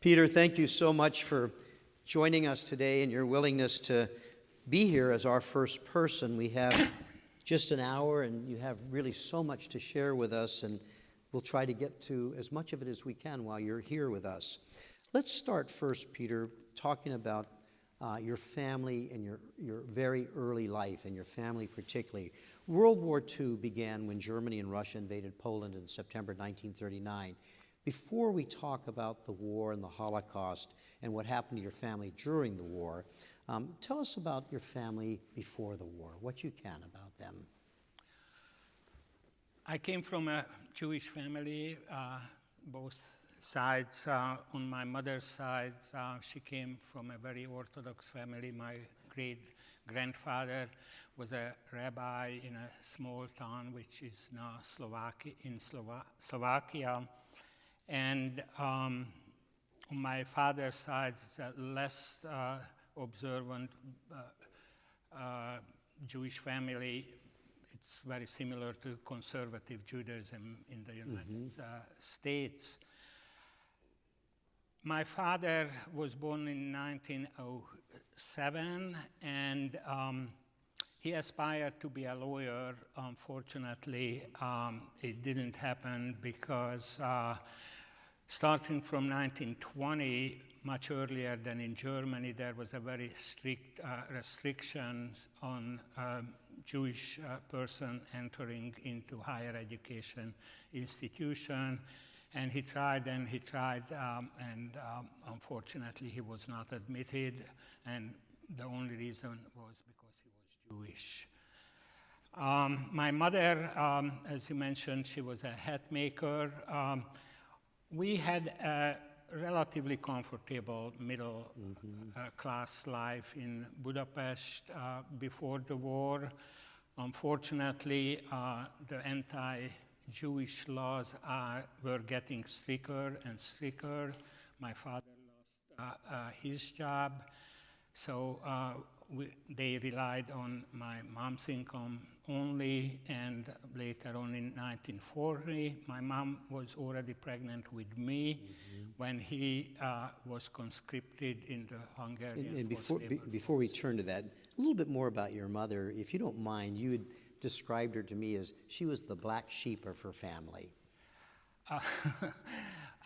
Peter, thank you so much for joining us today and your willingness to be here as our first person. We have just an hour, and you have really so much to share with us, and we'll try to get to as much of it as we can while you're here with us. Let's start first, Peter, talking about your family and your very early life, and your family particularly. World War II began when Germany and Russia invaded Poland in September 1939. Before we talk about the war and the Holocaust and what happened to your family during the war, tell us about your family before the war, what you can about them. I came from a Jewish family, both sides. On my mother's side, she came from a very Orthodox family. My great-grandfather was a rabbi in a small town which is now Slovakia. And on my father's side, it's a less observant Jewish family. It's very similar to conservative Judaism in the United States. My father was born in 1907, and he aspired to be a lawyer. Unfortunately, it didn't happen because starting from 1920, much earlier than in Germany, there was a very strict restriction on Jewish person entering into higher education institution. And he tried, and unfortunately he was not admitted, and the only reason was because he was Jewish. My mother, as you mentioned, she was a hat maker. We had a relatively comfortable middle class life in Budapest before the war. Unfortunately, the anti-Jewish laws were getting stricter and stricter. My father lost his job, so they relied on my mom's income only, and later on in 1940, my mom was already pregnant with me when he was conscripted in the Hungarian And Police. before we turn to that, a little bit more about your mother. If you don't mind, you had described her to me as she was the black sheep of her family.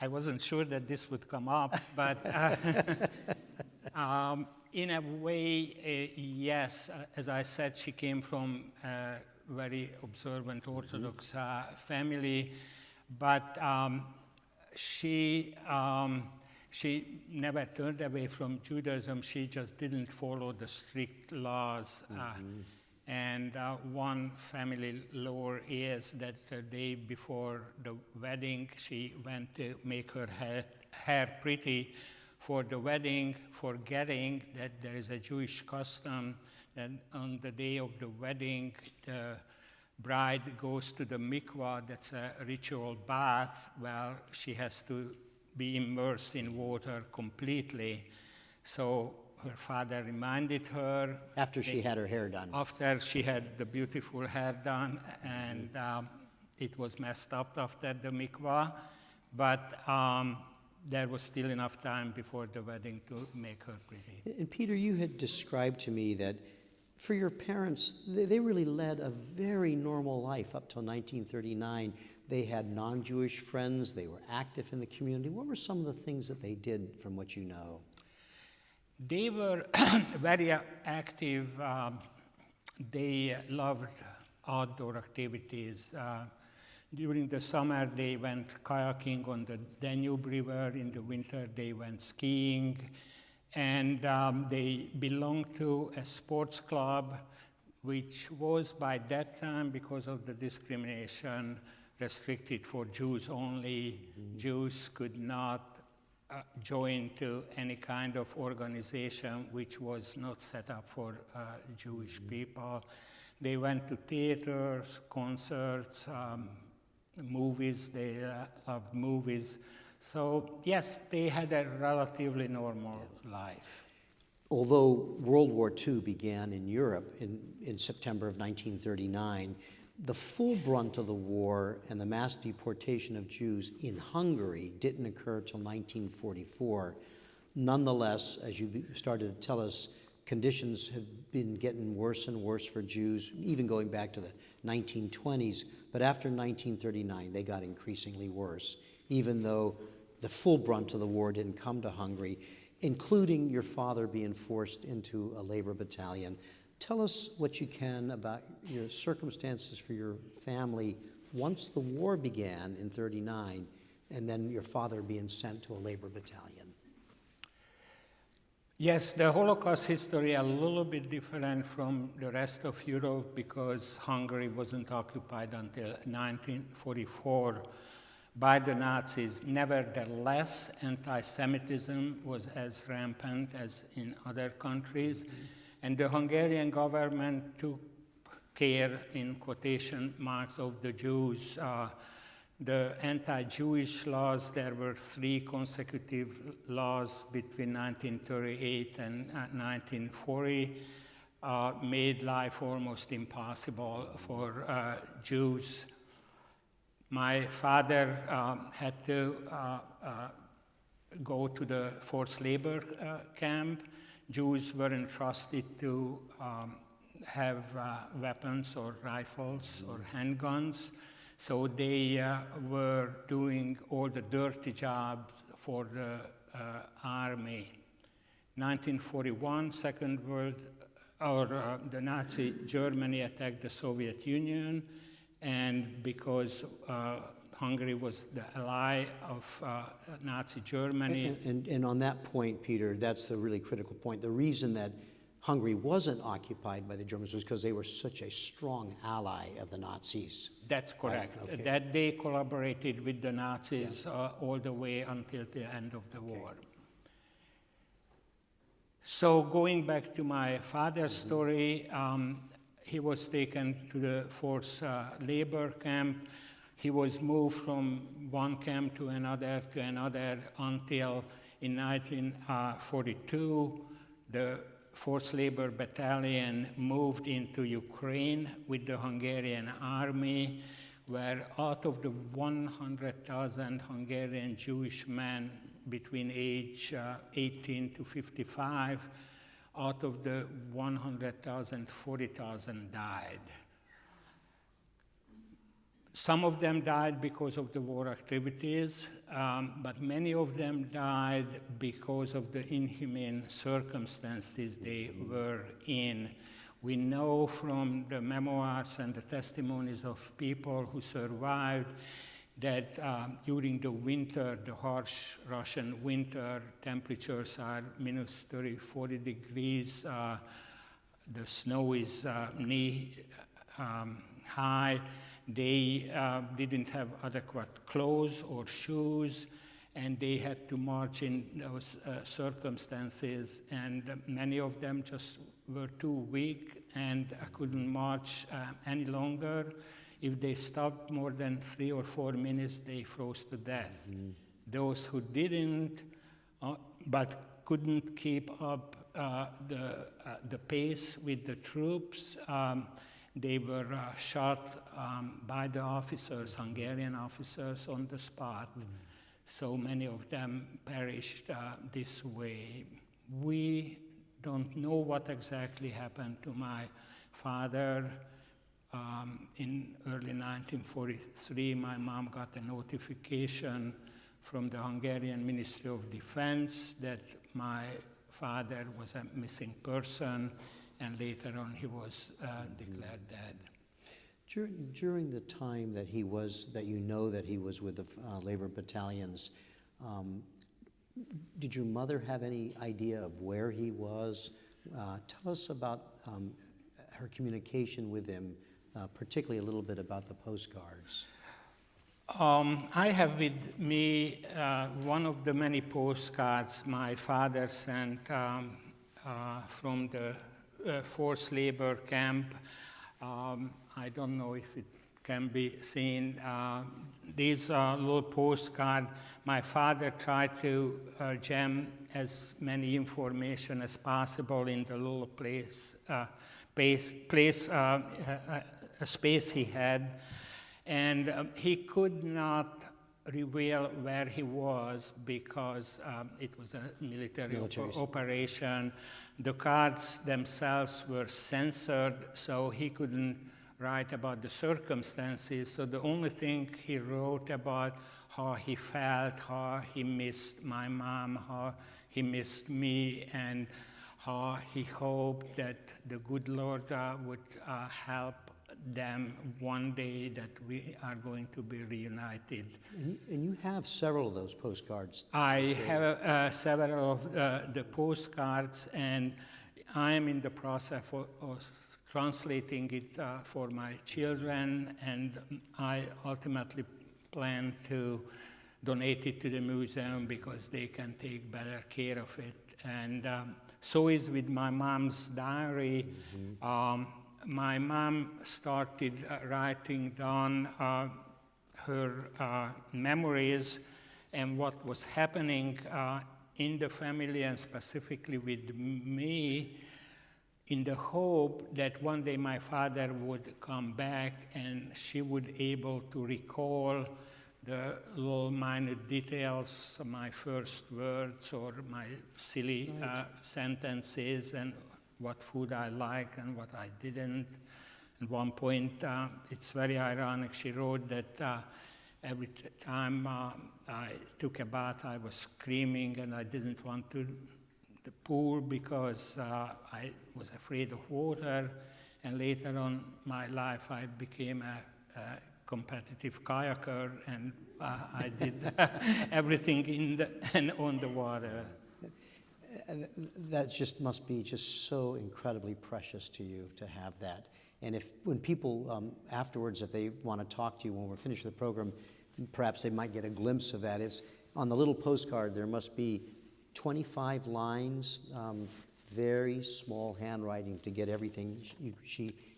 I wasn't sure that this would come up, but in a way, yes. As I said, she came from a very observant Orthodox family, but she never turned away from Judaism. She just didn't follow the strict laws. And one family lore is that the day before the wedding, she went to make her hair pretty for the wedding, forgetting that there is a Jewish custom that on the day of the wedding, the bride goes to the mikvah. That's a ritual bath where she has to be immersed in water completely. So her father reminded her. After she had her hair done. After she had the beautiful hair done, and it was messed up after the mikvah, but there was still enough time before the wedding to make her pretty. And Peter, you had described to me that for your parents, they really led a very normal life up till 1939. They had non-Jewish friends. They were active in the community. What were some of the things that they did from what you know? They were very active. They loved outdoor activities. During the summer, they went kayaking on the Danube River. In the winter, they went skiing. And they belonged to a sports club, which was by that time, because of the discrimination, restricted for Jews only. Jews could not join to any kind of organization which was not set up for Jewish people. They went to theaters, concerts, movies. They loved movies. So yes, they had a relatively normal life. Although World War II began in Europe in September of 1939, the full brunt of the war and the mass deportation of Jews in Hungary didn't occur till 1944. Nonetheless, as you started to tell us, conditions have been getting worse and worse for Jews, even going back to the 1920s. But after 1939, they got increasingly worse, even though the full brunt of the war didn't come to Hungary, including your father being forced into a labor battalion. Tell us what you can about your circumstances for your family once the war began in 39, and then your father being sent to a labor battalion. Yes, the Holocaust history a little bit different from the rest of Europe because Hungary wasn't occupied until 1944 by the Nazis. Nevertheless, anti-Semitism was as rampant as in other countries, and the Hungarian government took care, in quotation marks, of the Jews. The anti-Jewish laws, there were 3 consecutive laws between 1938 and 1940, made life almost impossible for Jews. My father had to go to the forced labor camp. Jews were entrusted to have weapons or rifles or handguns. So they were doing all the dirty jobs for the army. 1941, the Nazi Germany attacked the Soviet Union, and because Hungary was the ally of Nazi Germany. And on that point, Peter, that's the really critical point. The reason that Hungary wasn't occupied by the Germans was because they were such a strong ally of the Nazis. That's correct. Right, okay. That they collaborated with the Nazis all the way until the end of the war. So going back to my father's story, he was taken to the forced labor camp. He was moved from one camp to another until in 1942, the forced labor battalion moved into Ukraine with the Hungarian army, where out of the 100,000 Hungarian Jewish men between age 18 to 55, out of the 100,000, 40,000 died. Some of them died because of the war activities, but many of them died because of the inhumane circumstances they were in. We know from the memoirs and the testimonies of people who survived that during the winter, the harsh Russian winter, temperatures are minus 30, 40 degrees. The snow is knee high. They didn't have adequate clothes or shoes, and they had to march in those circumstances, and many of them just were too weak and couldn't march any longer. If they stopped more than 3 or 4 minutes, they froze to death. Mm-hmm. Those who didn't, but couldn't keep up the pace with the troops, they were shot by the officers, Hungarian officers, on the spot. Mm. So many of them perished this way. We don't know what exactly happened to my father. In early 1943, my mom got a notification from the Hungarian Ministry of Defense that my father was a missing person, and later on he was declared dead. During the time that he was with the labor battalions, did your mother have any idea of where he was? Tell us about her communication with him, particularly a little bit about the postcards. I have with me one of the many postcards my father sent from the forced labor camp. I don't know if it can be seen. These little postcards, my father tried to jam as many information as possible in the little place space he had, and he could not reveal where he was because it was a military operation. The cards themselves were censored, so he couldn't write about the circumstances. So the only thing he wrote about how he felt, how he missed my mom, how he missed me, and how he hoped that the good Lord would help them one day, that we are going to be reunited. And you have several of those postcards. I have several of the postcards, and I am in the process of translating it for my children, and I ultimately plan to donate it to the museum because they can take better care of it. And so is with my mom's diary. My mom started writing down her memories and what was happening in the family, and specifically with me, in the hope that one day my father would come back and she would able to recall the little minute details, my first words or my silly sentences, and what food I liked and what I didn't. At one point, it's very ironic, she wrote that every time I took a bath, I was screaming and I didn't want to the pool because I was afraid of water. And later on my life, I became a competitive kayaker, and I did everything in the and on the water. That just must be just so incredibly precious to you to have that. And if when people afterwards, if they want to talk to you when we're finished with the program, perhaps they might get a glimpse of that. It's on the little postcard. There must be 25 lines, very small handwriting to get everything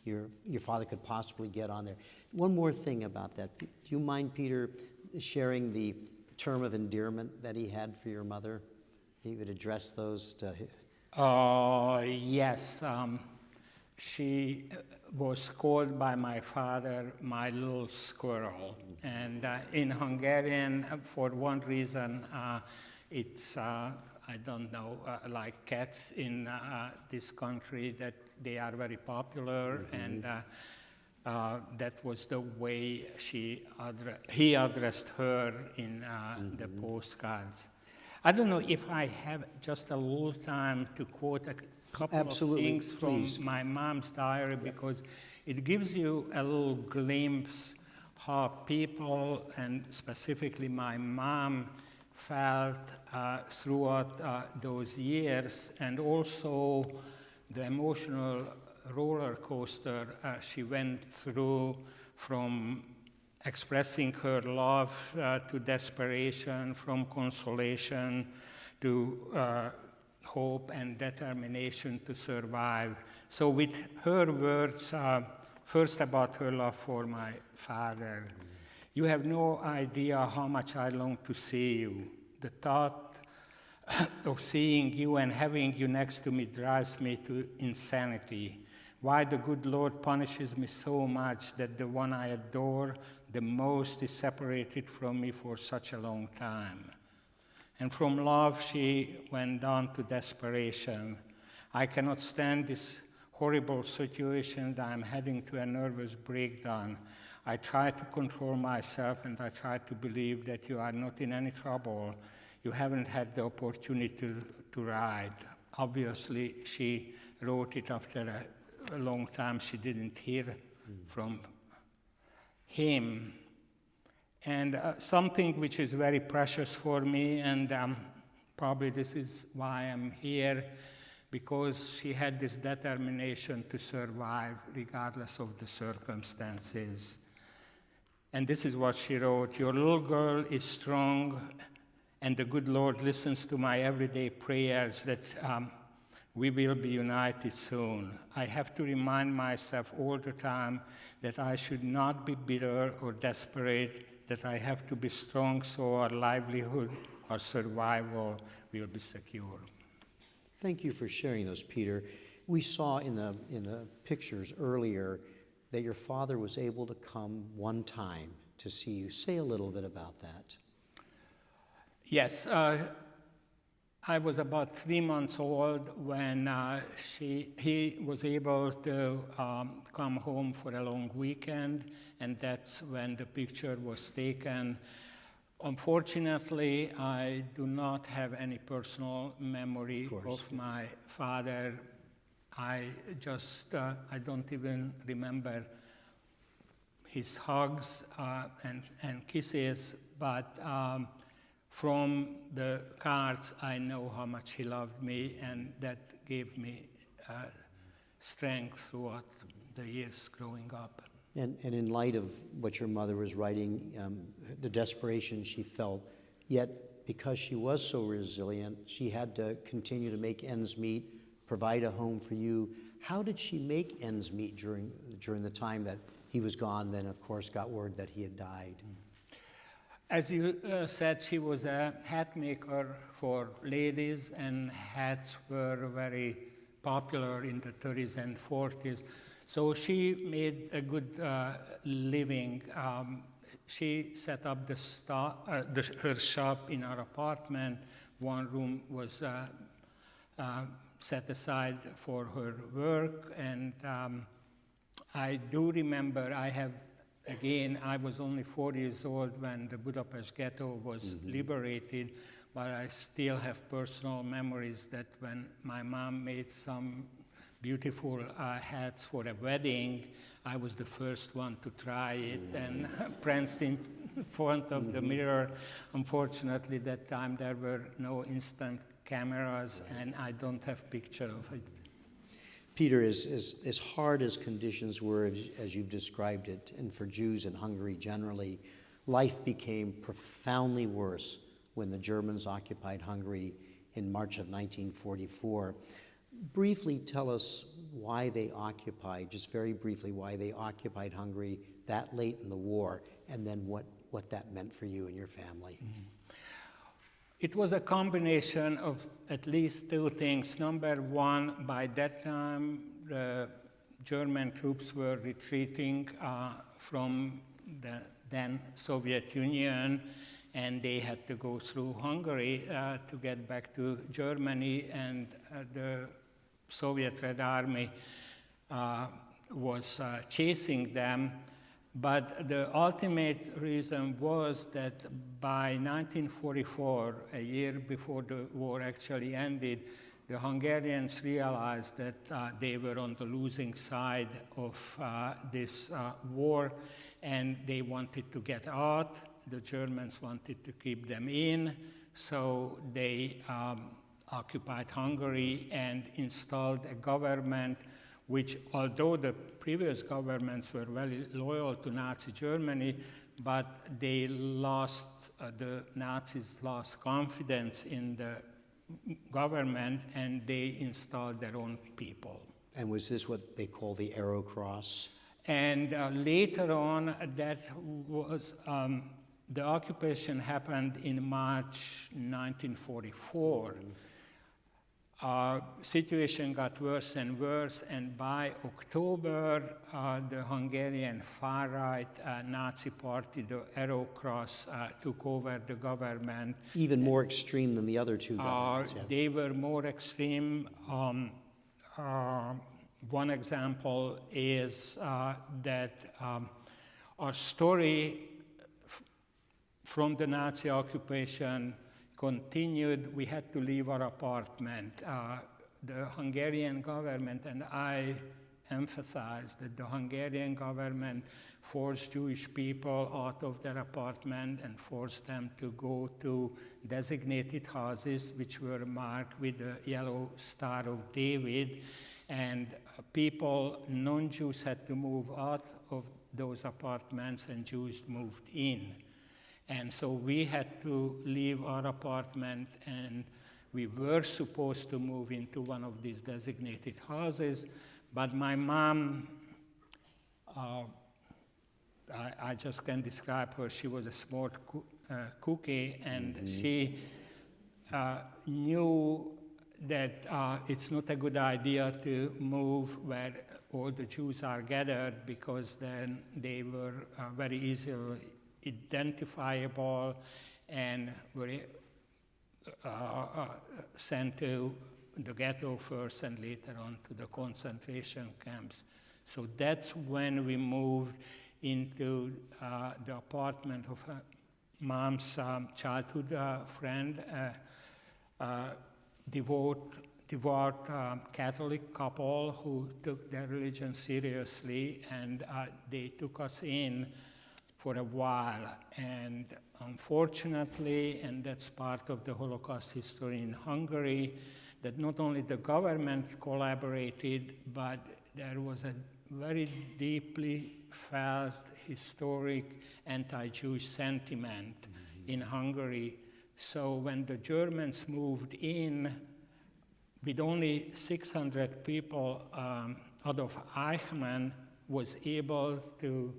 your father could possibly get on there. One more thing about that. Do you mind, Peter, sharing the term of endearment that he had for your mother? He would address those to yes. She was called by my father my Little Squirrel. And in Hungarian, for one reason, it's, I don't know, like cats in this country, that they are very popular, and that was the way he addressed her in the postcards. I don't know if I have just a little time to quote a couple of things from my mom's diary, because it gives you a little glimpse how people, and specifically my mom, felt throughout those years, and also the emotional roller coaster she went through, from expressing her love to desperation, from consolation to hope and determination to survive. So with her words, first about her love for my father, "You have no idea how much I long to see you. The thought of seeing you and having you next to me drives me to insanity. Why the good Lord punishes me so much that the one I adore the most is separated from me for such a long time." And from love, she went on to desperation. "I cannot stand this horrible situation that I'm heading to a nervous breakdown. I try to control myself, and I try to believe that you are not in any trouble. You haven't had the opportunity to ride." Obviously, she wrote it after a long time she didn't hear from him. And something which is very precious for me, and probably this is why I'm here, because she had this determination to survive regardless of the circumstances. And this is what she wrote: "Your little girl is strong, and the good Lord listens to my everyday prayers that we will be united soon. I have to remind myself all the time that I should not be bitter or desperate, that I have to be strong so our livelihood, our survival will be secure." Thank you for sharing those, Peter. We saw in the pictures earlier that your father was able to come one time to see you. Say a little bit about that. Yes, I was about 3 months old when he was able to come home for a long weekend, and that's when the picture was taken. Unfortunately, I do not have any personal memory of my father. I don't even remember his hugs and kisses, but from the cards, I know how much he loved me, and that gave me strength throughout the years growing up. And in light of what your mother was writing, the desperation she felt, yet because she was so resilient, she had to continue to make ends meet, provide a home for you. How did she make ends meet during the time that he was gone, then of course got word that he had died? As you said, she was a hat maker for ladies, and hats were very popular in the 30s and 40s. So she made a good living. She set up her shop in our apartment. One room was set aside for her work, and I do remember I was only 4 years old when the Budapest Ghetto was liberated, but I still have personal memories that when my mom made some beautiful hats for a wedding, I was the first one to try it and pranced in front of the mirror. Unfortunately, that time there were no instant cameras, and I don't have picture of it. Peter, as hard as conditions were, as you've described it, and for Jews in Hungary generally, life became profoundly worse when the Germans occupied Hungary in March of 1944. Briefly tell us why they occupied, just very briefly, why they occupied Hungary that late in the war, and then what that meant for you and your family. It was a combination of at least two things. Number one, by that time, the German troops were retreating from the then Soviet Union, and they had to go through Hungary to get back to Germany, and the Soviet Red Army was chasing them. But the ultimate reason was that by 1944, a year before the war actually ended, the Hungarians realized that they were on the losing side of this war, and they wanted to get out. The Germans wanted to keep them in, so they occupied Hungary and installed a government which, although the previous governments were very loyal to Nazi Germany, but the Nazis lost confidence in the government, and they installed their own people. And was this what they call the Arrow Cross? And later on, that was the occupation happened in March 1944. Situation got worse and worse, and by October, the Hungarian far-right Nazi party, the Arrow Cross, took over the government. Even more extreme than the other two governments. They were more extreme. One example is that our story from the Nazi occupation continued. We had to leave our apartment. The Hungarian government, and I emphasize that the Hungarian government forced Jewish people out of their apartment and forced them to go to designated houses which were marked with the yellow Star of David, and people, non-Jews, had to move out of those apartments, and Jews moved in. And so we had to leave our apartment, and we were supposed to move into one of these designated houses, but my mom, I just can't describe her. She was a smart cookie, and she knew that it's not a good idea to move where all the Jews are gathered, because then they were very easily identifiable and were sent to the ghetto first and later on to the concentration camps. So that's when we moved into the apartment of Mom's childhood friend, devout Catholic couple who took their religion seriously, and they took us in for a while. And unfortunately, and that's part of the Holocaust history in Hungary, that not only the government collaborated, but there was a very deeply felt historic anti-Jewish sentiment in Hungary. So when the Germans moved in, with only 600 people, Adolf Eichmann was able to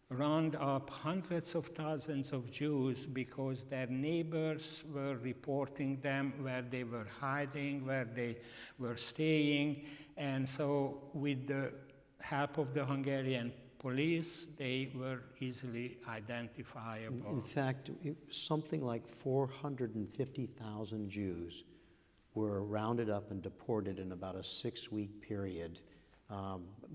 round up hundreds of thousands of Jews because their neighbors were reporting them where they were hiding, where they were staying. And so with the help of the Hungarian police, they were easily identifiable. In fact, something like 450,000 Jews were rounded up and deported in about a 6-week period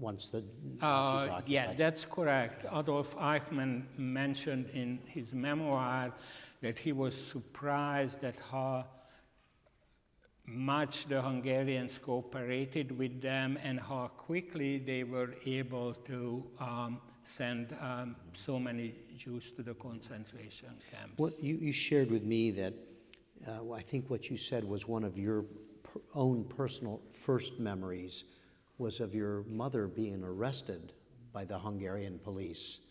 once the Nazis occupied. Yeah, that's correct. Adolf Eichmann mentioned in his memoir that he was surprised at how much the Hungarians cooperated with them and how quickly they were able to send so many Jews to the concentration camps. What you shared with me that I think what you said was one of your own personal first memories was of your mother being arrested by the Hungarian police.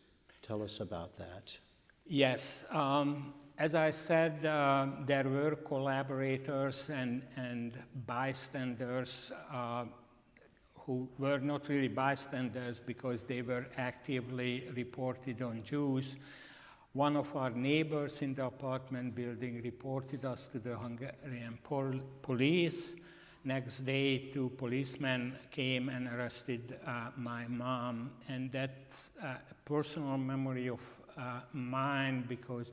Tell us about that. Yes. As I said, there were collaborators and bystanders who were not really bystanders because they were actively reported on Jews. One of our neighbors in the apartment building reported us to the Hungarian police. Next day, 2 policemen came and arrested my mom. And that's a personal memory of mine because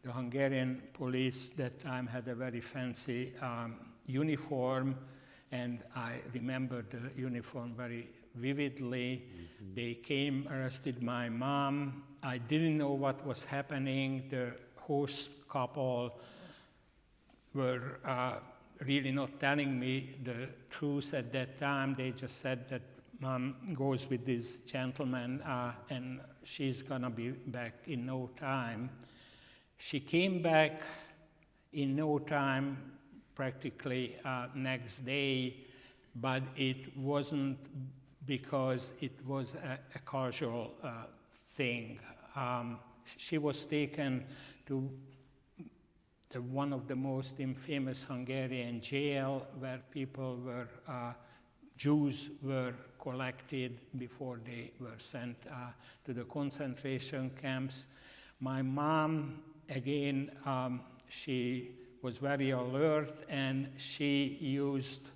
the Hungarian police that time had a very fancy uniform, and I remember the uniform very vividly. Mm-hmm. They came, arrested my mom. I didn't know what was happening. The host couple were really not telling me the truth at that time. They just said that Mom goes with this gentleman and she's gonna be back in no time. She came back in no time, practically next day, but it wasn't because it was a casual thing. She was taken to one of the most infamous Hungarian jail where people were, Jews were collected before they were sent to the concentration camps. My mom, again, she was very alert, and she used,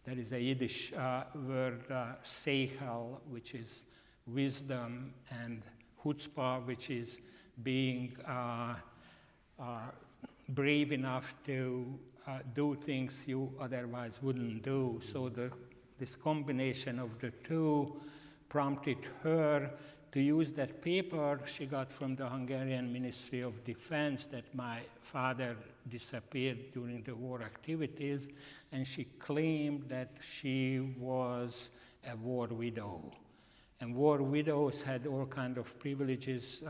there is a Yiddish word, seichel, which is wisdom, and chutzpah, which is being brave enough to do things you otherwise wouldn't do. So this combination of the two prompted her to use that paper she got from the Hungarian Ministry of Defense that my father disappeared during the war activities, and she claimed that she was a war widow. And war widows had all kinds of privileges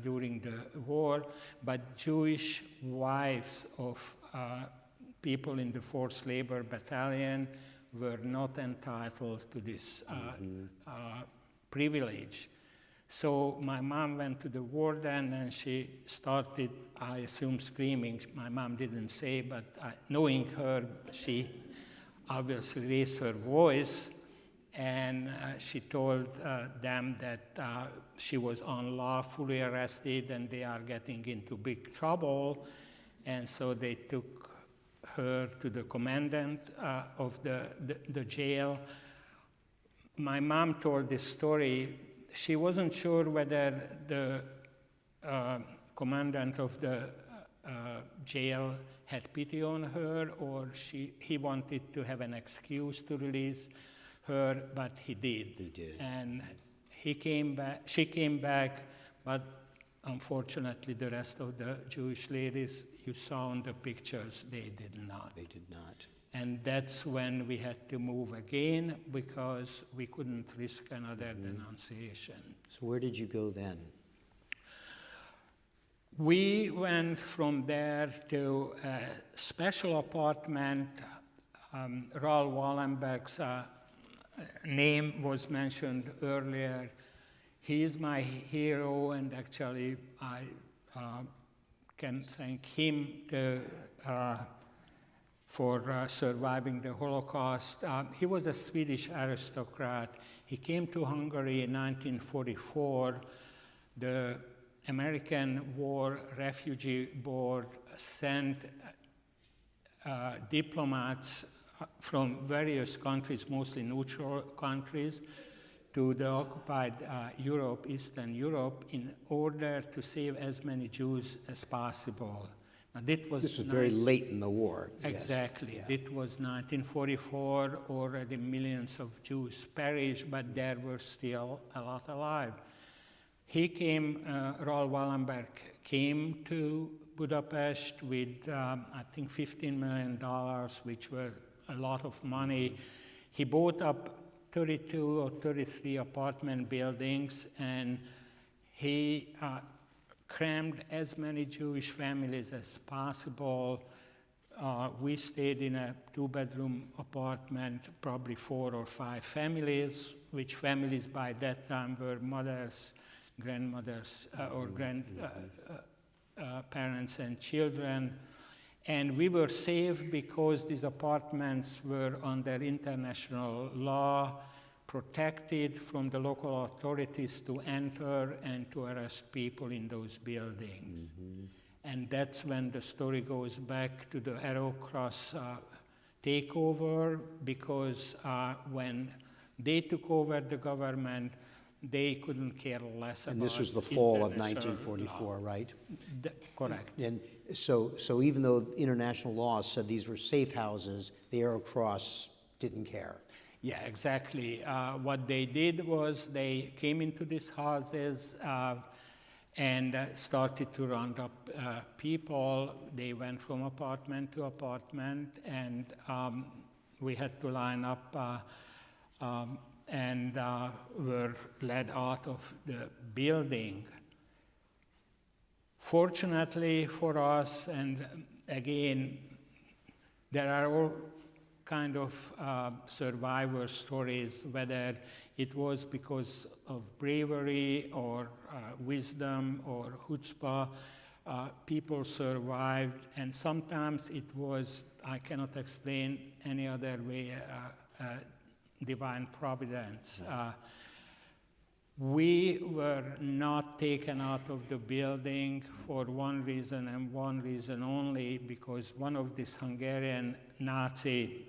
during the war, but Jewish wives of people in the forced labor battalion were not entitled to this privilege. So my mom went to the warden and she started, I assume, screaming. My mom didn't say, but knowing her, she obviously raised her voice, and she told them that she was unlawfully arrested and they are getting into big trouble. And so they took her to the commandant of the jail. My mom told this story. She wasn't sure whether the commandant of the jail had pity on her, or he wanted to have an excuse to release her, but he did. He did. And she came back, but unfortunately the rest of the Jewish ladies you saw on the pictures, they did not. They did not. And that's when we had to move again, because we couldn't risk another denunciation. So where did you go then? We went from there to a special apartment. Raoul Wallenberg's name was mentioned earlier. He is my hero, and actually I can thank him for surviving the Holocaust. He was a Swedish aristocrat. He came to Hungary in 1944. The American War Refugee Board sent diplomats from various countries, mostly neutral countries, to the occupied Europe, Eastern Europe, in order to save as many Jews as possible. Now, this was very late in the war. Exactly. Yes. Yeah. It was 1944. Already millions of Jews perished, but there were still a lot alive. He came, Raoul Wallenberg came to Budapest with, I think, $15 million, which were a lot of money. He bought up 32 or 33 apartment buildings, and he crammed as many Jewish families as possible. We stayed in a 2-bedroom apartment, probably 4 or 5 families, which families by that time were mothers, grandmothers, or parents and children. And we were safe because these apartments were under international law, protected from the local authorities to enter and to arrest people in those buildings. And that's when the story goes back to the Arrow Cross takeover, because when they took over the government, they couldn't care less about. And this was the fall of international 1944, law. right? Correct. And so even though international law said these were safe houses, the Arrow Cross didn't care. Yeah, exactly. What they did was they came into these houses and started to round up people. They went from apartment to apartment, and we had to line up and were led out of the building. Fortunately for us, and again, there are all kind of survivor stories, whether it was because of bravery or wisdom or chutzpah, people survived, and sometimes it was, I cannot explain any other way, divine providence. We were not taken out of the building for one reason and one reason only, because one of these Hungarian Nazi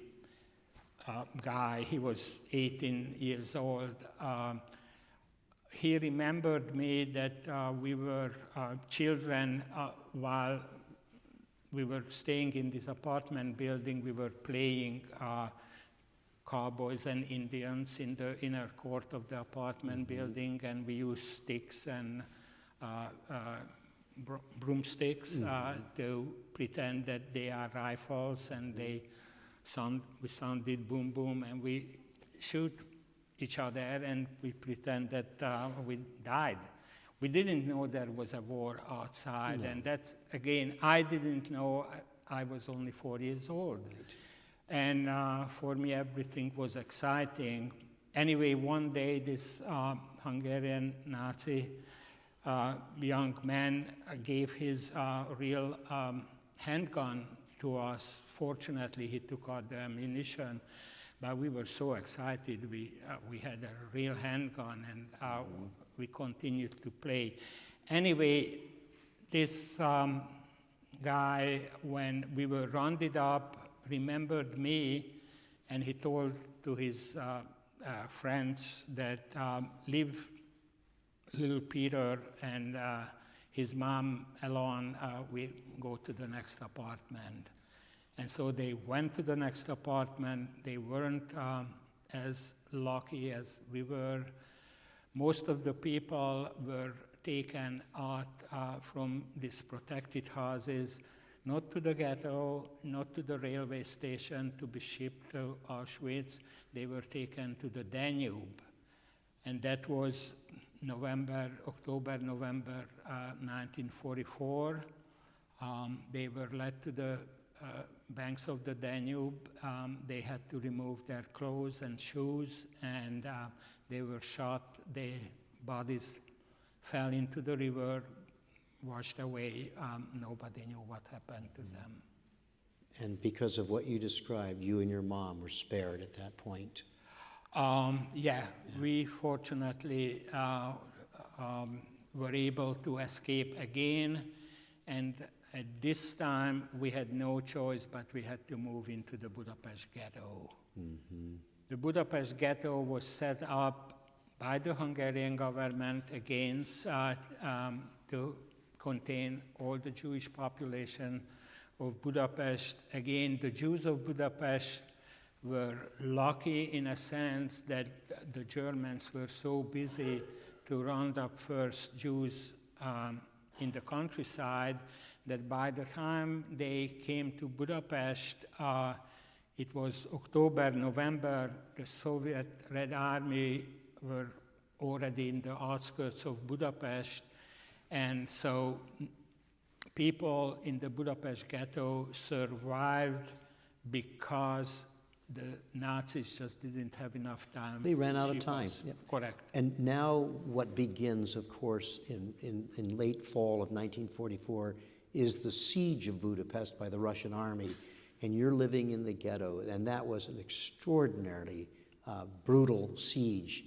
guy, he was 18 years old, he remembered me that we were children while we were staying in this apartment building. We were playing cowboys and Indians in the inner court of the apartment building, and we used sticks and broomsticks to pretend that they are rifles, and we sounded boom boom, and we shoot each other, and we pretend that we died. We didn't know there was a war outside, and that's, again, I didn't know. I was only 4 years old. Right. And for me, everything was exciting. Anyway, one day, this Hungarian Nazi young man gave his real handgun to us. Fortunately, he took out the ammunition, but we were so excited. We had a real handgun, and we continued to play. Anyway, this guy, when we were rounded up, remembered me, and he told to his friends that leave little Peter and his mom alone, we go to the next apartment. And so they went to the next apartment. They weren't as lucky as we were. Most of the people were taken out from these protected houses, not to the ghetto, not to the railway station to be shipped to Auschwitz. They were taken to the Danube. And that was October, November 1944. They were led to the banks of the Danube. They had to remove their clothes and shoes, and they were shot. Their bodies fell into the river, washed away. Nobody knew what happened to them. And because of what you described, you and your mom were spared at that point. We fortunately were able to escape again, and at this time we had no choice, but we had to move into the Budapest Ghetto. Mm-hmm. The Budapest Ghetto was set up by the Hungarian government against to contain all the Jewish population of Budapest. Again, the Jews of Budapest were lucky in a sense that the Germans were so busy to round up first Jews in the countryside that by the time they came to Budapest, it was October, November, the Soviet Red Army were already in the outskirts of Budapest, and so people in the Budapest ghetto survived because the Nazis just didn't have enough time. They ran out of time. Yep. Correct. And now what begins, of course, in late fall of 1944 is the siege of Budapest by the Russian army, and you're living in the ghetto, and that was an extraordinarily brutal siege.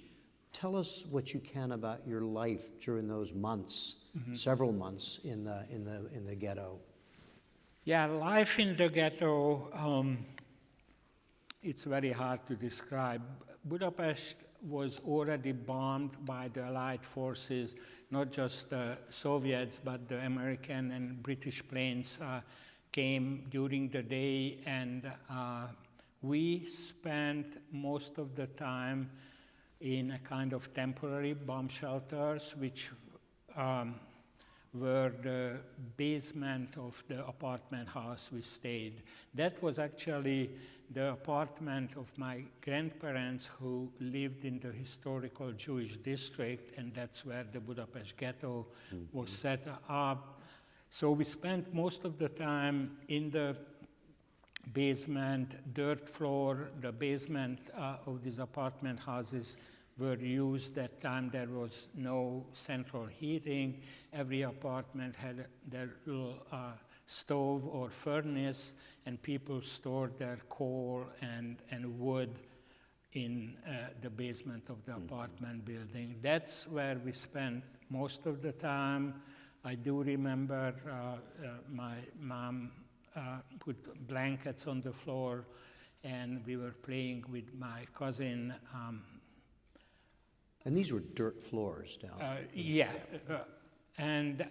Tell us what you can about your life during those months, several months in the ghetto. Yeah, life in the ghetto, it's very hard to describe. Budapest was already bombed by the Allied forces, not just the Soviets, but the American and British planes came during the day, and we spent most of the time in a kind of temporary bomb shelters, which were the basement of the apartment house we stayed. That was actually the apartment of my grandparents who lived in the historical Jewish district, and that's where the Budapest ghetto was set up. So we spent most of the time in the basement, dirt floor. The basement of these apartment houses were used. That time there was no central heating. Every apartment had their little stove or furnace, and people stored their coal and wood in the basement of the apartment building. That's where we spent most of the time. I do remember my mom put blankets on the floor, and we were playing with my cousin. And these were dirt floors down there. And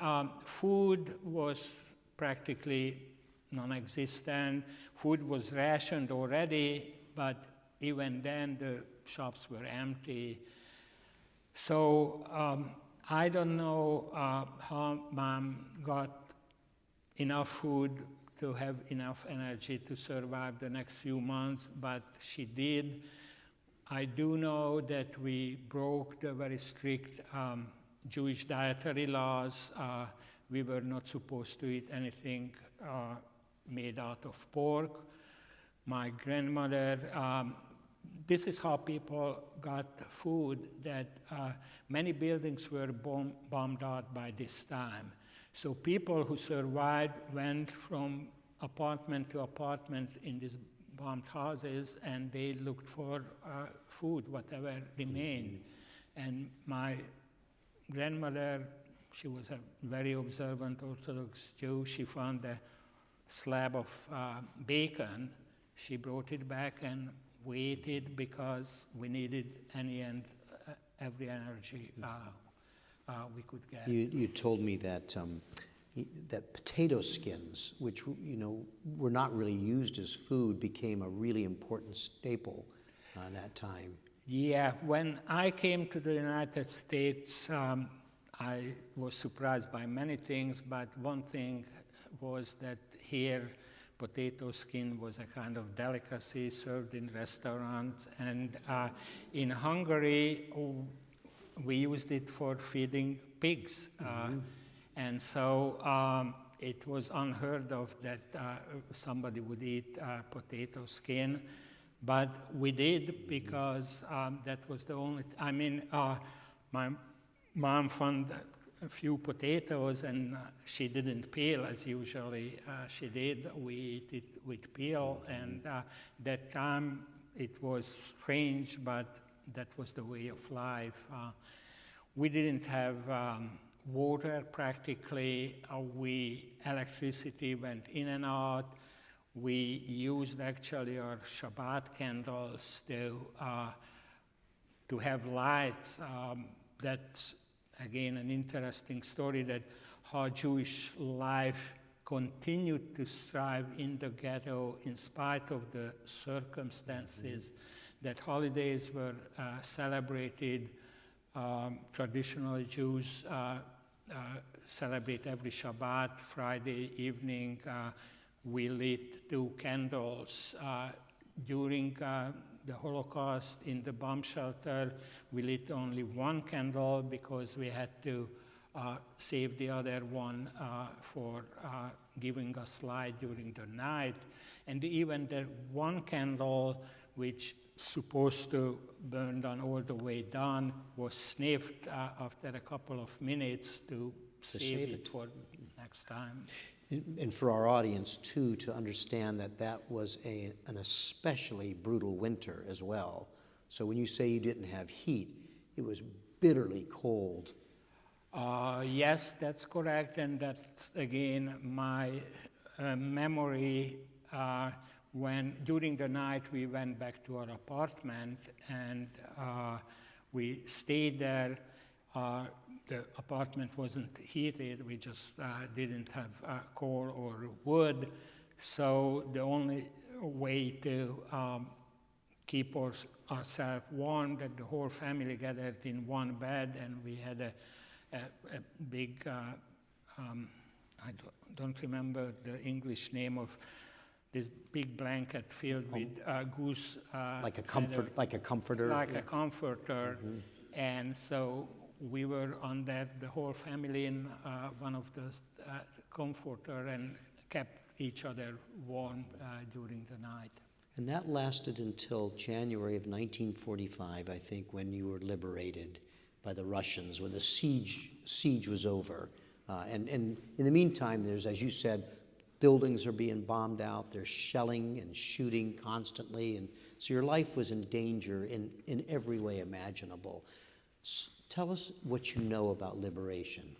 food was practically non-existent. Food was rationed already, but even then the shops were empty. So I don't know how Mom got enough food to have enough energy to survive the next few months, but she did. I do know that we broke the very strict Jewish dietary laws. We were not supposed to eat anything made out of pork. My grandmother, this is how people got food, that many buildings were bombed out by this time. So people who survived went from apartment to apartment in these bombed houses, and they looked for food, whatever remained. And my grandmother, she was a very observant Orthodox Jew. She found a slab of bacon. She brought it back and waited because we needed any and every energy we could get. You told me that that potato skins, which were not really used as food, became a really important staple that time. Yeah, when I came to the United States, I was surprised by many things, but one thing was that here potato skin was a kind of delicacy served in restaurants, and in Hungary we used it for feeding pigs. And so it was unheard of that somebody would eat potato skin, but we did because that was the only. My mom found a few potatoes and she didn't peel as usually she did. We ate it with peel, and that time it was strange, but that was the way of life. We didn't have water practically. Electricity went in and out. We used actually our Shabbat candles to have lights. That's again an interesting story, that how Jewish life continued to strive in the ghetto in spite of the circumstances. That holidays were celebrated. Traditionally, Jews celebrate every Shabbat. Friday evening, we lit 2 candles. During the Holocaust in the bomb shelter, we lit only 1 candle because we had to save the other one for giving us light during the night. And even the 1 candle, which supposed to burn down all the way down, was sniffed after a couple of minutes to save it for next time. And for our audience, too, to understand that that was an especially brutal winter as well. So when you say you didn't have heat, it was bitterly cold. Yes, that's correct, and that's, again, my memory. When during the night we went back to our apartment and we stayed there. The apartment wasn't heated. We just didn't have coal or wood. So the only way to keep ourselves warm, that the whole family gathered in one bed, and we had a big, I don't remember the English name of this big blanket filled with goose. Like a comforter. Like a comforter. Mm-hmm. And so we were on that, the whole family in one of the comforter, and kept each other warm during the night. And that lasted until January of 1945, I think, when you were liberated by the Russians, when the siege was over. And in the meantime, there's, as you said, buildings are being bombed out, there's shelling and shooting constantly, and so your life was in danger in every way imaginable. Tell us what you know about liberation.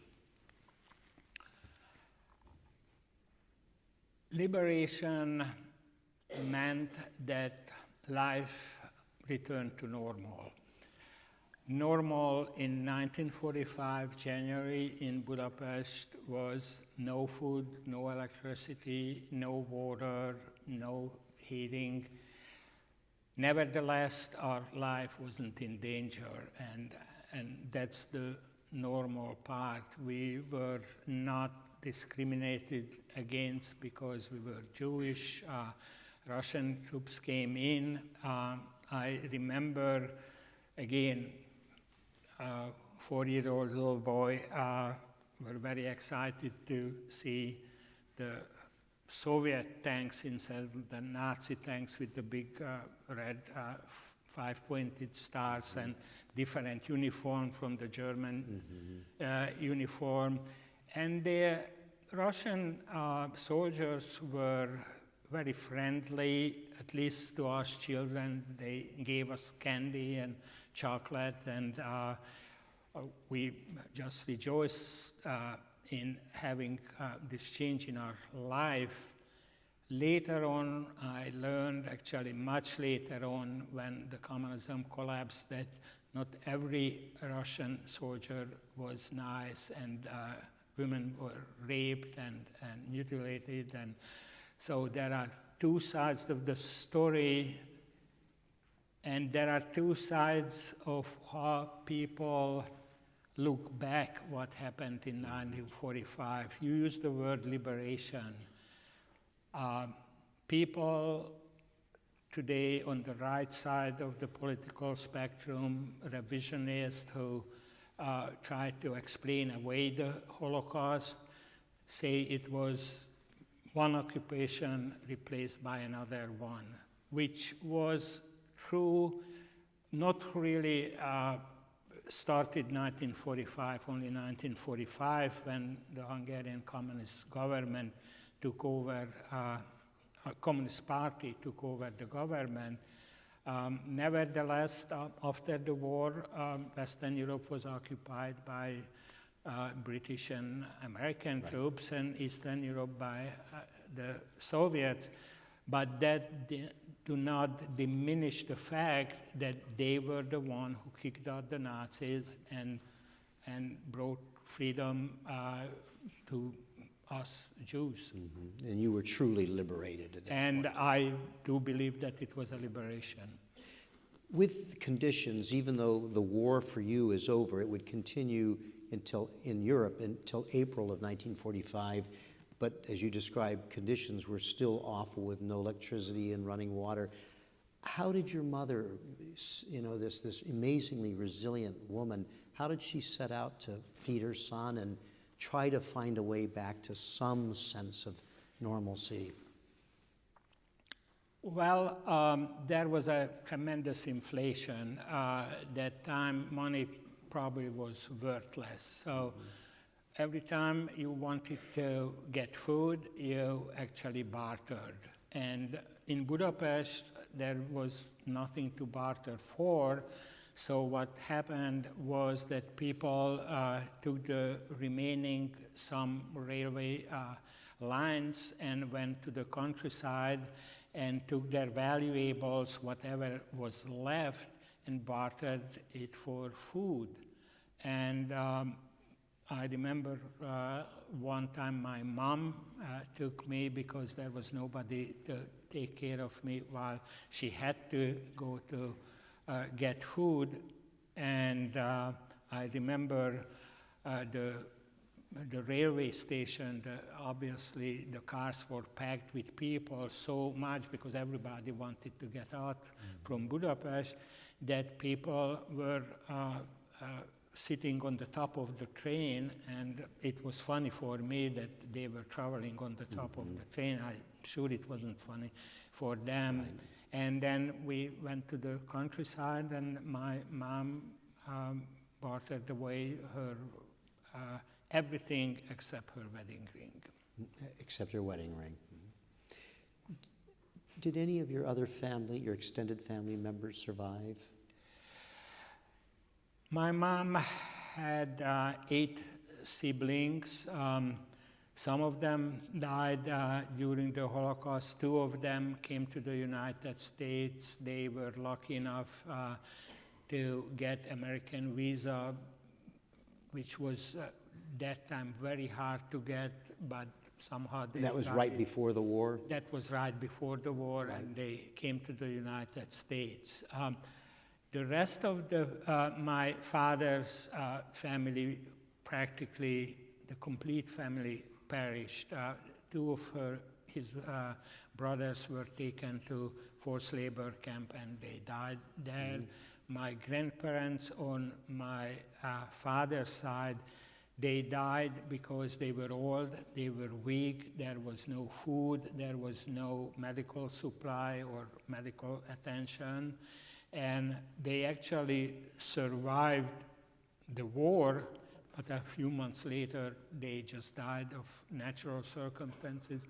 Liberation meant that life returned to normal. Normal in 1945, January, in Budapest was no food, no electricity, no water, no heating. Nevertheless, our life wasn't in danger, and that's the normal part. We were not discriminated against because we were Jewish. Russian troops came in. I remember, again, 4-year-old little boy, were very excited to see the Soviet tanks instead of the Nazi tanks with the big red 5-pointed stars and different uniform from the German uniform. And the Russian soldiers were very friendly, at least to us children. They gave us candy and chocolate, and we just rejoice in having this change in our life. Later on, I learned, actually much later on, when the communism collapsed, that not every Russian soldier was nice, and women were raped and mutilated. And so there are two sides of the story, and there are two sides of how people look back what happened in 1945. You used the word liberation. People today on the right side of the political spectrum, revisionists who try to explain away the Holocaust, say it was one occupation replaced by another one, which was true, not really started 1945, only 1945, when the Hungarian Communist government took over, Communist Party took over the government. Nevertheless, after the war, Western Europe was occupied by British and American troops, and Eastern Europe by the Soviets. But that do not diminish the fact that they were the one who kicked out the Nazis and brought freedom to us Jews. Mm-hmm. And you were truly liberated at that point. I do believe that it was a liberation. With the conditions, even though the war for you is over, it would continue in Europe until April of 1945. But as you described, conditions were still awful with no electricity and running water. How did your mother, this amazingly resilient woman, how did she set out to feed her son and try to find a way back to some sense of normalcy? Well, there was a tremendous inflation. That time, money probably was worthless. So every time you wanted to get food, you actually bartered. And in Budapest, there was nothing to barter for. So what happened was that people took the remaining some railway lines and went to the countryside and took their valuables, whatever was left, and bartered it for food. And I remember one time my mom took me because there was nobody to take care of me while she had to go to get food. And I remember the railway station, obviously the cars were packed with people so much because everybody wanted to get out from Budapest that people were sitting on the top of the train, and it was funny for me that they were traveling on the top of the train. I'm sure it wasn't funny for them. Right. And then we went to the countryside, and my mom bartered away her everything except her wedding ring. Except her wedding ring. Did any of your other family, your extended family members survive? My mom had 8 siblings. Some of them died during the Holocaust. 2 of them came to the United States. They were lucky enough to get American visa, which was that time very hard to get, but somehow they That was right before the war? That was right before the war, right. And they came to the United States. The rest of my father's family, practically the complete family, perished. 2 of his brothers were taken to forced labor camp and they died there. My grandparents on my father's side, they died because they were old, they were weak, there was no food, there was no medical supply or medical attention. And they actually survived the war, but a few months later, they just died of natural circumstances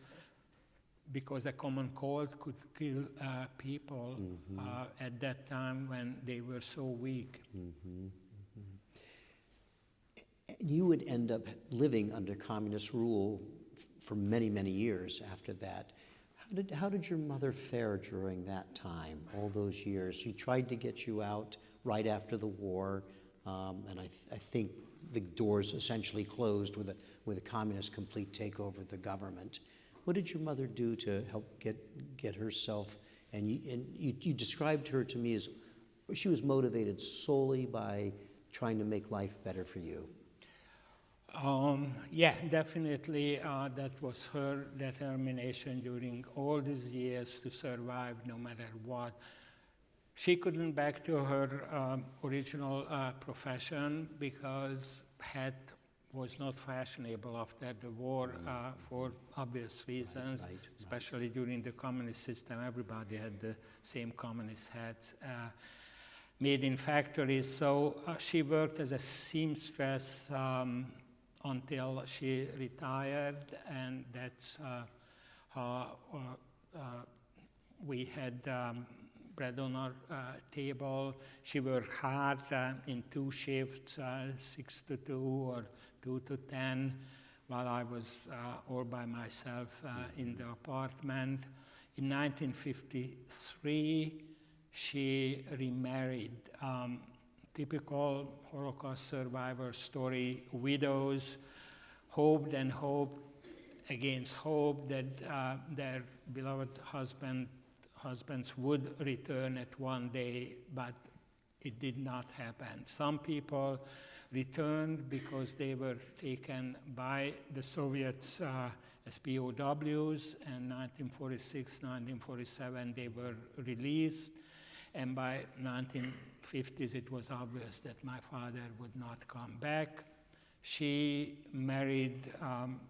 because a common cold could kill people at that time when they were so weak. And you would end up living under communist rule for many, many years after that. How did your mother fare during that time, all those years? She tried to get you out right after the war, and I think the doors essentially closed with a communist complete takeover of the government. What did your mother do to help get herself? And you described her to me as she was motivated solely by trying to make life better for you. Yeah, definitely that was her determination during all these years to survive no matter what. She couldn't back to her original profession because hat was not fashionable after the war for obvious reasons, Right. especially during the communist system. Everybody had the same communist hats made in factories. So she worked as a seamstress until she retired, and that's how we had bread on our table. She worked hard in 2 shifts, 6 to 2 or 2 to 10, while I was all by myself in the apartment. In 1953, she remarried. Typical Holocaust survivor story. Widows hoped and hoped against hope that their beloved husbands would return at one day, but it did not happen. Some people returned because they were taken by the Soviets as POWs, and 1946, 1947 they were released. And by 1950s, it was obvious that my father would not come back. She married,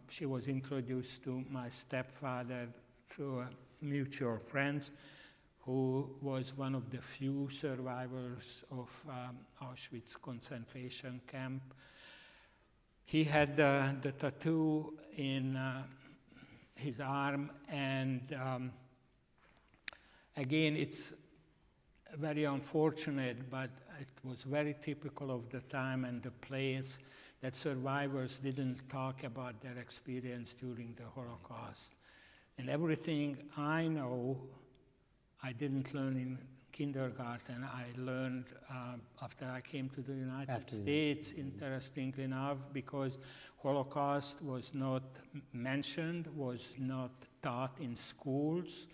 she was introduced to my stepfather through a mutual friend who was one of the few survivors of Auschwitz concentration camp. He had the tattoo in his arm, and again, it's very unfortunate, but it was very typical of the time and the place that survivors didn't talk about their experience during the Holocaust. And everything I know, I didn't learn in kindergarten. I learned after I came to the United States, interestingly enough, because Holocaust was not mentioned, was not taught in schools.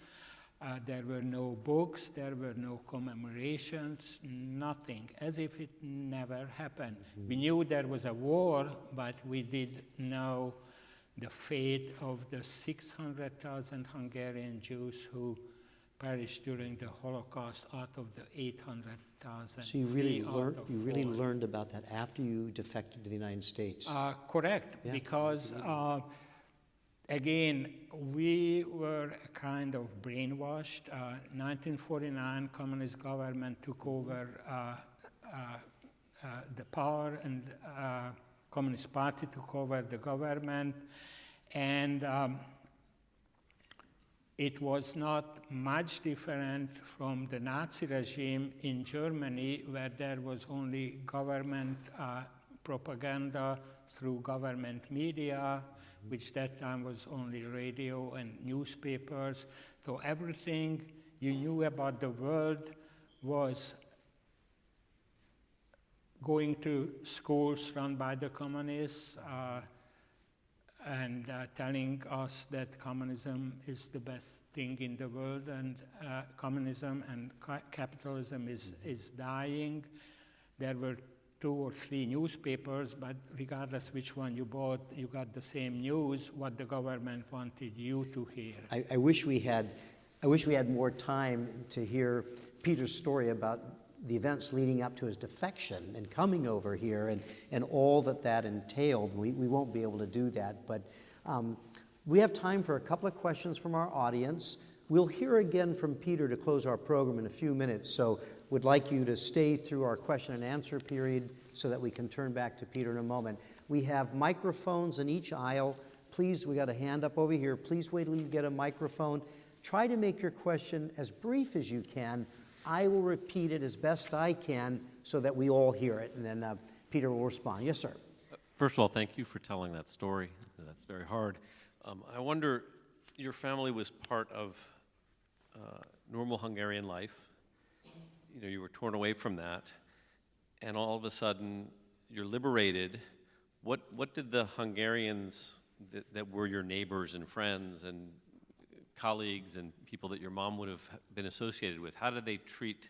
There were no books, there were no commemorations, nothing, as if it never happened. Mm-hmm. We knew there was a war, but we didn't know the fate of the 600,000 Hungarian Jews who perished during the Holocaust out of the 800,000. So you really learned about that after you defected to the United States? Correct, yeah. Because again, we were kind of brainwashed. 1949, communist government took over the power, and Communist Party took over the government, and it was not much different from the Nazi regime in Germany, where there was only government propaganda through government media, which that time was only radio and newspapers. So everything you knew about the world was going to schools run by the communists and telling us that communism is the best thing in the world, and communism and capitalism is dying. There were 2 or 3 newspapers, but regardless which one you bought, you got the same news, what the government wanted you to hear. I wish we had more time to hear Peter's story about the events leading up to his defection and coming over here and all that entailed. We won't be able to do that, but we have time for a couple of questions from our audience. We'll hear again from Peter to close our program in a few minutes, so would like you to stay through our question and answer period so that we can turn back to Peter in a moment. We have microphones in each aisle. Please, we got a hand up over here. Please wait till you get a microphone. Try to make your question as brief as you can. I will repeat it as best I can so that we all hear it, and then Peter will respond. Yes, sir. First of all, thank you for telling that story. That's very hard. I wonder, your family was part of normal Hungarian life. You know, you were torn away from that, and all of a sudden, you're liberated. What did the Hungarians that were your neighbors and friends and colleagues and people that your mom would have been associated with, how did they treat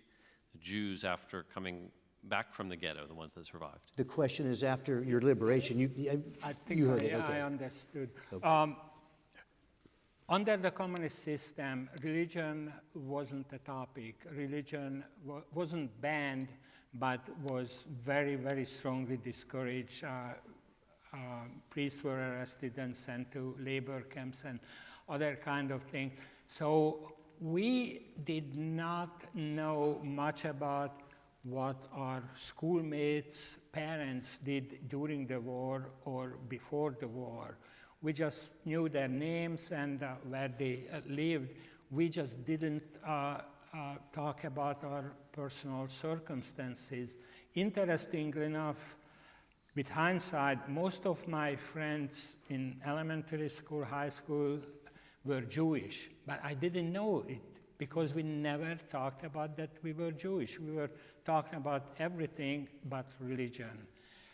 the Jews after coming back from the ghetto, the ones that survived? The question is after your liberation. I think you heard it. Okay. I understood. Okay. Under the communist system, religion wasn't a topic. Religion wasn't banned, but was very, very strongly discouraged. Priests were arrested and sent to labor camps and other kind of things. So we did not know much about what our schoolmates' parents did during the war or before the war. We just knew their names and where they lived. We just didn't talk about our personal circumstances. Interestingly enough, with hindsight, most of my friends in elementary school, high school were Jewish, but I didn't know it because we never talked about that we were Jewish. We were talking about everything but religion.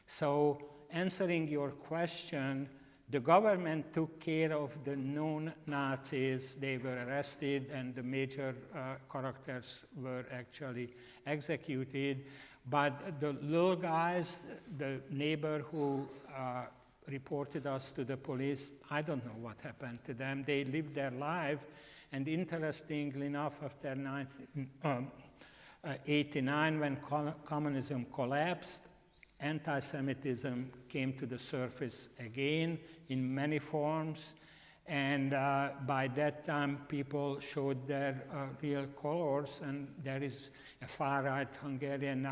So answering your question, the government took care of the known Nazis. They were arrested and the major characters were actually executed. But the little guys, the neighbor who reported us to the police, I don't know what happened to them. They lived their life. And interestingly enough, after 1989, when communism collapsed, anti-Semitism came to the surface again in many forms, and by that time people showed their real colors, and there is a far-right Hungarian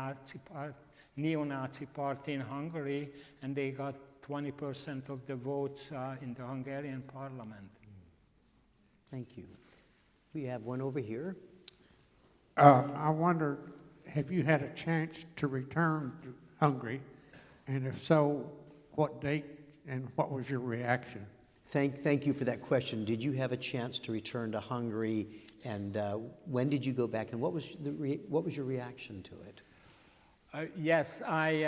neo-Nazi party in Hungary, and they got 20% of the votes in the Hungarian parliament. Thank you. We have one over here. I wonder, have you had a chance to return to Hungary? And if so, what date and what was your reaction? Thank you for that question. Did you have a chance to return to Hungary, and when did you go back, and what was your reaction to it? Yes, I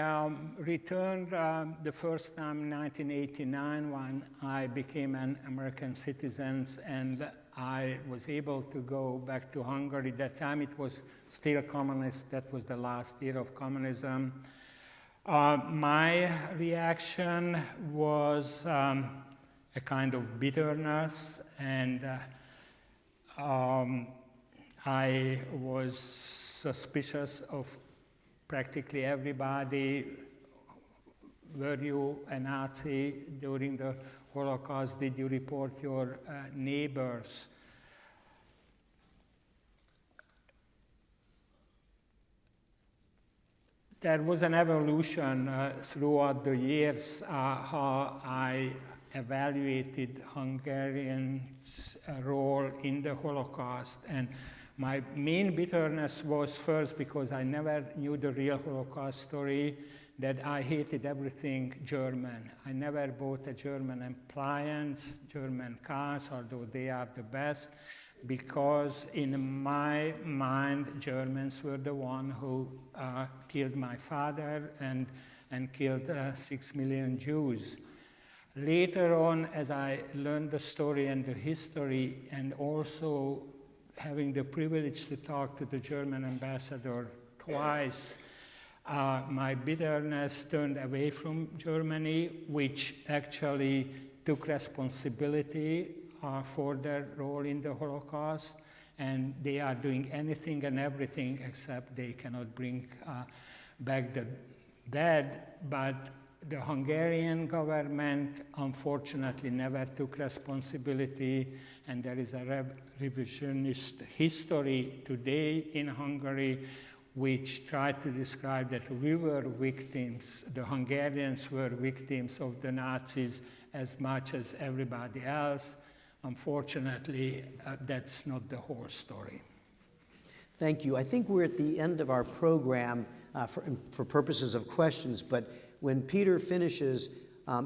returned the first time in 1989 when I became an American citizen, and I was able to go back to Hungary. That time it was still communist. That was the last year of communism. My reaction was a kind of bitterness, and I was suspicious of practically everybody. Were you a Nazi during the Holocaust? Did you report your neighbors? There was an evolution throughout the years how I evaluated Hungarians' role in the Holocaust. And my main bitterness was first because I never knew the real Holocaust story, that I hated everything German. I never bought a German appliance, German cars, although they are the best, because in my mind, Germans were the one who killed my father and killed 6 million Jews. Later on, as I learned the story and the history, and also having the privilege to talk to the German ambassador twice, my bitterness turned away from Germany, which actually took responsibility for their role in the Holocaust, and they are doing anything and everything except they cannot bring back the dead. But the Hungarian government unfortunately never took responsibility, and there is a revisionist history today in Hungary which tried to describe that we were victims, the Hungarians were victims of the Nazis as much as everybody else. Unfortunately, that's not the whole story. Thank you. I think we're at the end of our program for purposes of questions, but when Peter finishes,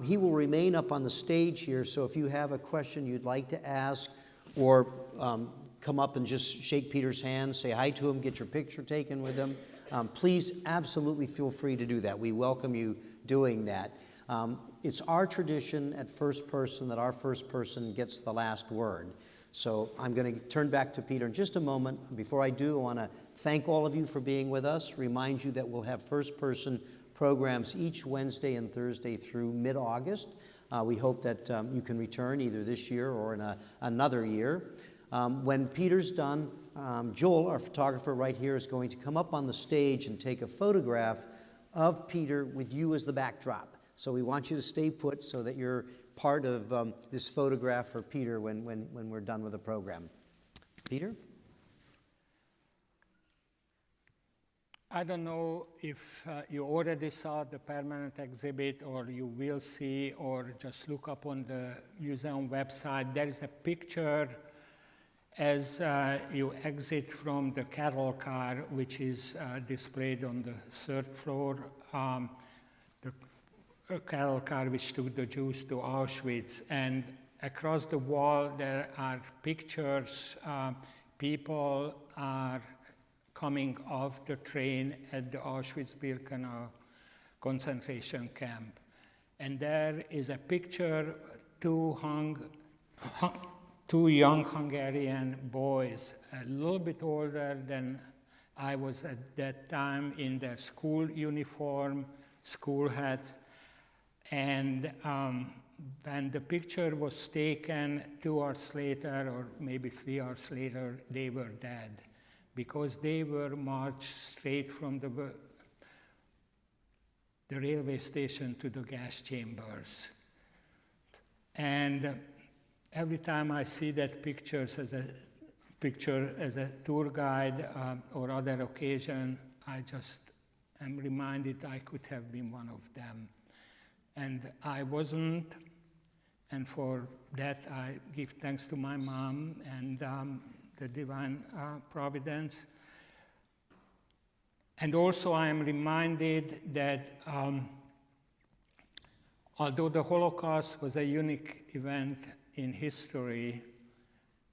He will remain up on the stage here, so if you have a question you'd like to ask, or come up and just shake Peter's hand, say hi to him, get your picture taken with him, please absolutely feel free to do that. We welcome you doing that. It's our tradition at First Person that our first person gets the last word. So I'm going to turn back to Peter in just a moment. Before I do, I want to thank all of you for being with us, remind you that we'll have First Person programs each Wednesday and Thursday through mid-August. We hope that you can return either this year or in another year. When Peter's done, Joel, our photographer right here, is going to come up on the stage and take a photograph of Peter with you as the backdrop. So we want you to stay put so that you're part of this photograph for Peter when we're done with the program. Peter? I don't know if you already saw the permanent exhibit or you will see, or just look up on the museum website. There is a picture as you exit from the cattle car, which is displayed on the third floor. The cattle car which took the Jews to Auschwitz. And across the wall there are pictures. People are coming off the train at the Auschwitz-Birkenau concentration camp. And there is a picture, two young Hungarian boys, a little bit older than I was at that time, in their school uniform, school hats. And when the picture was taken 2 hours later, or maybe 3 hours later, they were dead, because they were marched straight from the railway station to the gas chambers. And every time I see that picture as a tour guide or other occasion, I just am reminded I could have been one of them. And I wasn't, and for that I give thanks to my mom and the divine providence. And also I am reminded that although the Holocaust was a unique event in history,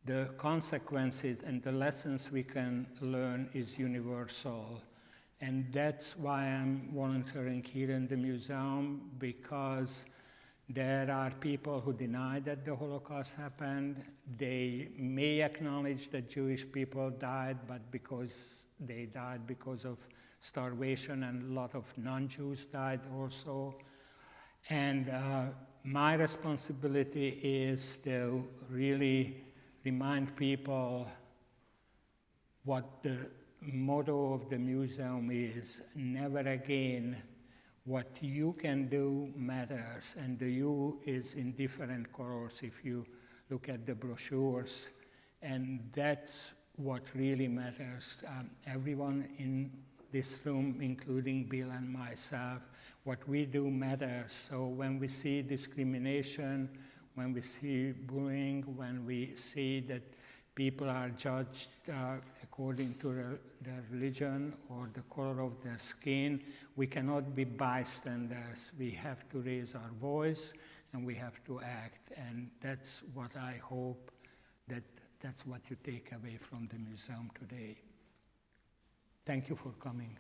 the consequences and the lessons we can learn is universal. And that's why I'm volunteering here in the museum, because there are people who deny that the Holocaust happened. They may acknowledge that Jewish people died, but because they died because of starvation, and a lot of non-Jews died also. And my responsibility is to really remind people what the motto of the museum is: never again. What you can do matters, and the you is in different colors if you look at the brochures, and that's what really matters. Everyone in this room, including Bill and myself, what we do matters. So when we see discrimination, when we see bullying, when we see that people are judged according to their religion or the color of their skin, we cannot be bystanders. We have to raise our voice and we have to act. And that's what I hope that's what you take away from the museum today. Thank you for coming.